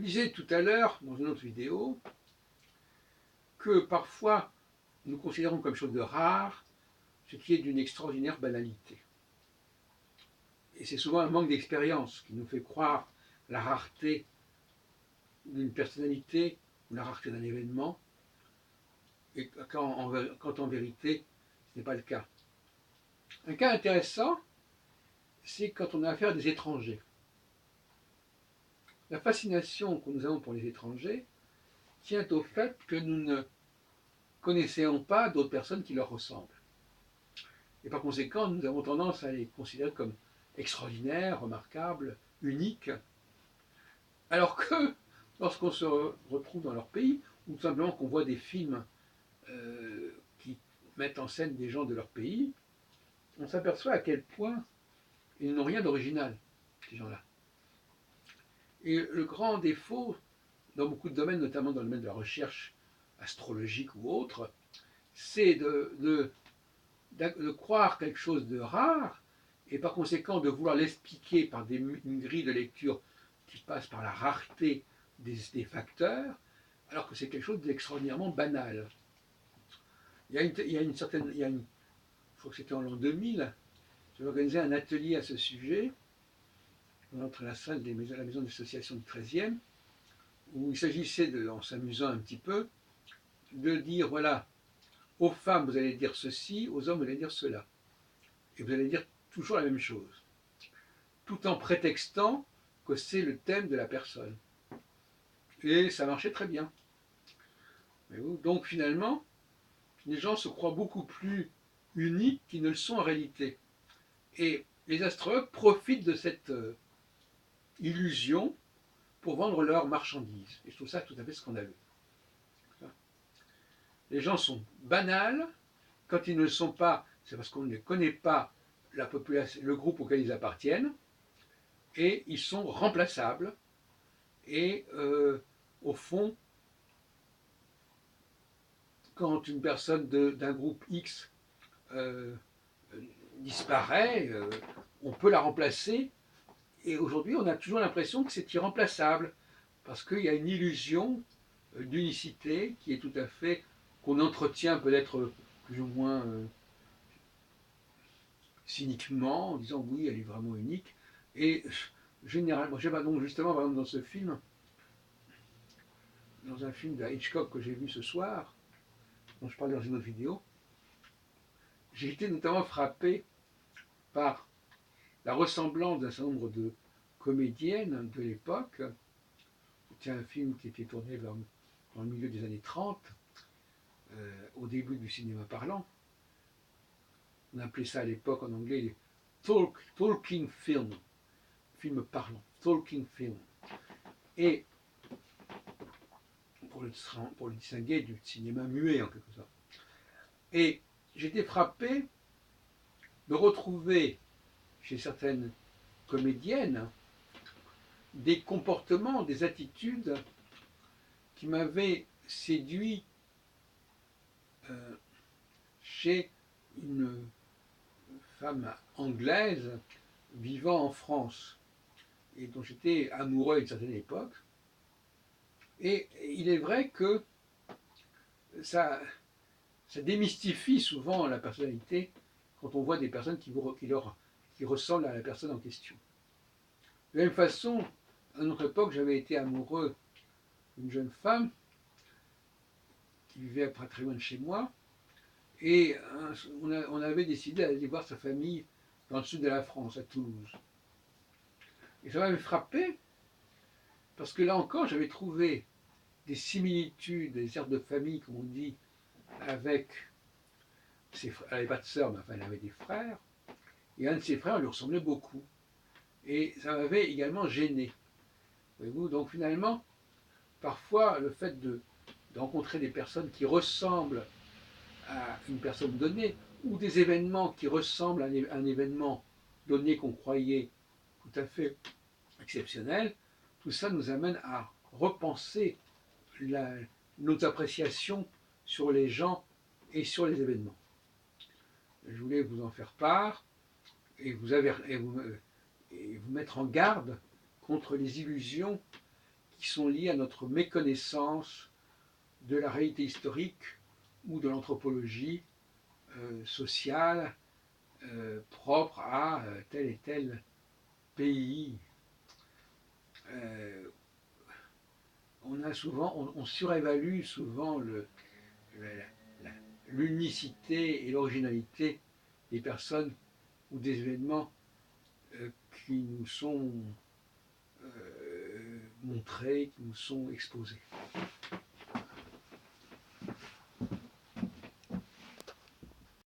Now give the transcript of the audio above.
disais tout à l'heure, dans une autre vidéo, que parfois nous considérons comme chose de rare ce qui est d'une extraordinaire banalité. Et c'est souvent un manque d'expérience qui nous fait croire la rareté d'une personnalité ou la rareté d'un événement, et quand en vérité, ce n'est pas le cas. Un cas intéressant, c'est quand on a affaire à des étrangers. La fascination que nous avons pour les étrangers tient au fait que nous ne connaissons pas d'autres personnes qui leur ressemblent. Et par conséquent, nous avons tendance à les considérer comme extraordinaires, remarquables, uniques, alors que lorsqu'on se retrouve dans leur pays, ou tout simplement qu'on voit des films qui mettent en scène des gens de leur pays, on s'aperçoit à quel point ils n'ont rien d'original, ces gens-là. Et le grand défaut, dans beaucoup de domaines, notamment dans le domaine de la recherche astrologique ou autre, c'est de croire quelque chose de rare, et par conséquent de vouloir l'expliquer par une grille de lecture qui passe par la rareté des facteurs, alors que c'est quelque chose d'extraordinairement banal. Il y a une certaine, je crois que c'était en l'an 2000, j'ai organisé un atelier à ce sujet, dans la salle de la maison d'association du 13e, où il s'agissait, en s'amusant un petit peu, de dire, voilà, aux femmes vous allez dire ceci, aux hommes vous allez dire cela. Et vous allez dire toujours la même chose, tout en prétextant que c'est le thème de la personne. Et ça marchait très bien. Donc finalement, les gens se croient beaucoup plus uniques qu'ils ne le sont en réalité. Et les astrologues profitent de cette illusion pour vendre leurs marchandises. Et je trouve ça tout à fait scandaleux. Les gens sont banals, quand ils ne le sont pas, c'est parce qu'on ne connaît pas la population, le groupe auquel ils appartiennent, et ils sont remplaçables, et au fond, quand une personne d'un groupe X euh, disparaît, on peut la remplacer, et aujourd'hui on a toujours l'impression que c'est irremplaçable, parce qu'il y a une illusion d'unicité qui est tout à fait, qu'on entretient peut-être plus ou moins cyniquement, en disant oui, elle est vraiment unique, et généralement, donc justement, par exemple, dans ce film, dans un film de Hitchcock que j'ai vu ce soir, dont je parlais dans une autre vidéo, j'ai été notamment frappé par la ressemblance d'un certain nombre de comédiennes de l'époque. C'était un film qui était tourné dans le milieu des années 30, au début du cinéma parlant. On appelait ça à l'époque en anglais les talking film, film parlant, talking film. Et pour le distinguer du cinéma muet en quelque sorte. Et j'étais frappé de retrouver chez certaines comédiennes des comportements, des attitudes qui m'avaient séduit chez une femme anglaise vivant en France et dont j'étais amoureux à une certaine époque. Et il est vrai que ça démystifie souvent la personnalité quand on voit des personnes qui ressemblent à la personne en question. De la même façon, à une autre époque, j'avais été amoureux d'une jeune femme qui vivait pas très loin de chez moi, et on avait décidé d'aller voir sa famille dans le sud de la France, à Toulouse. Et ça m'avait frappé, parce que là encore, j'avais trouvé des similitudes, des aires de famille, comme on dit, avec ses frères. Elle n'avait pas de sœur, mais enfin, elle avait des frères, et un de ses frères lui ressemblait beaucoup. Et ça m'avait également gêné. Voyez-vous, donc finalement, parfois, le fait de rencontrer des personnes qui ressemblent à une personne donnée, ou des événements qui ressemblent à un événement donné qu'on croyait tout à fait exceptionnel, tout ça nous amène à repenser nos appréciations sur les gens et sur les événements. Je voulais vous en faire part et vous mettre en garde contre les illusions qui sont liées à notre méconnaissance de la réalité historique ou de l'anthropologie sociale propre à tel et tel pays. On surévalue souvent l'unicité et l'originalité des personnes ou des événements qui nous sont montrés, qui nous sont exposés.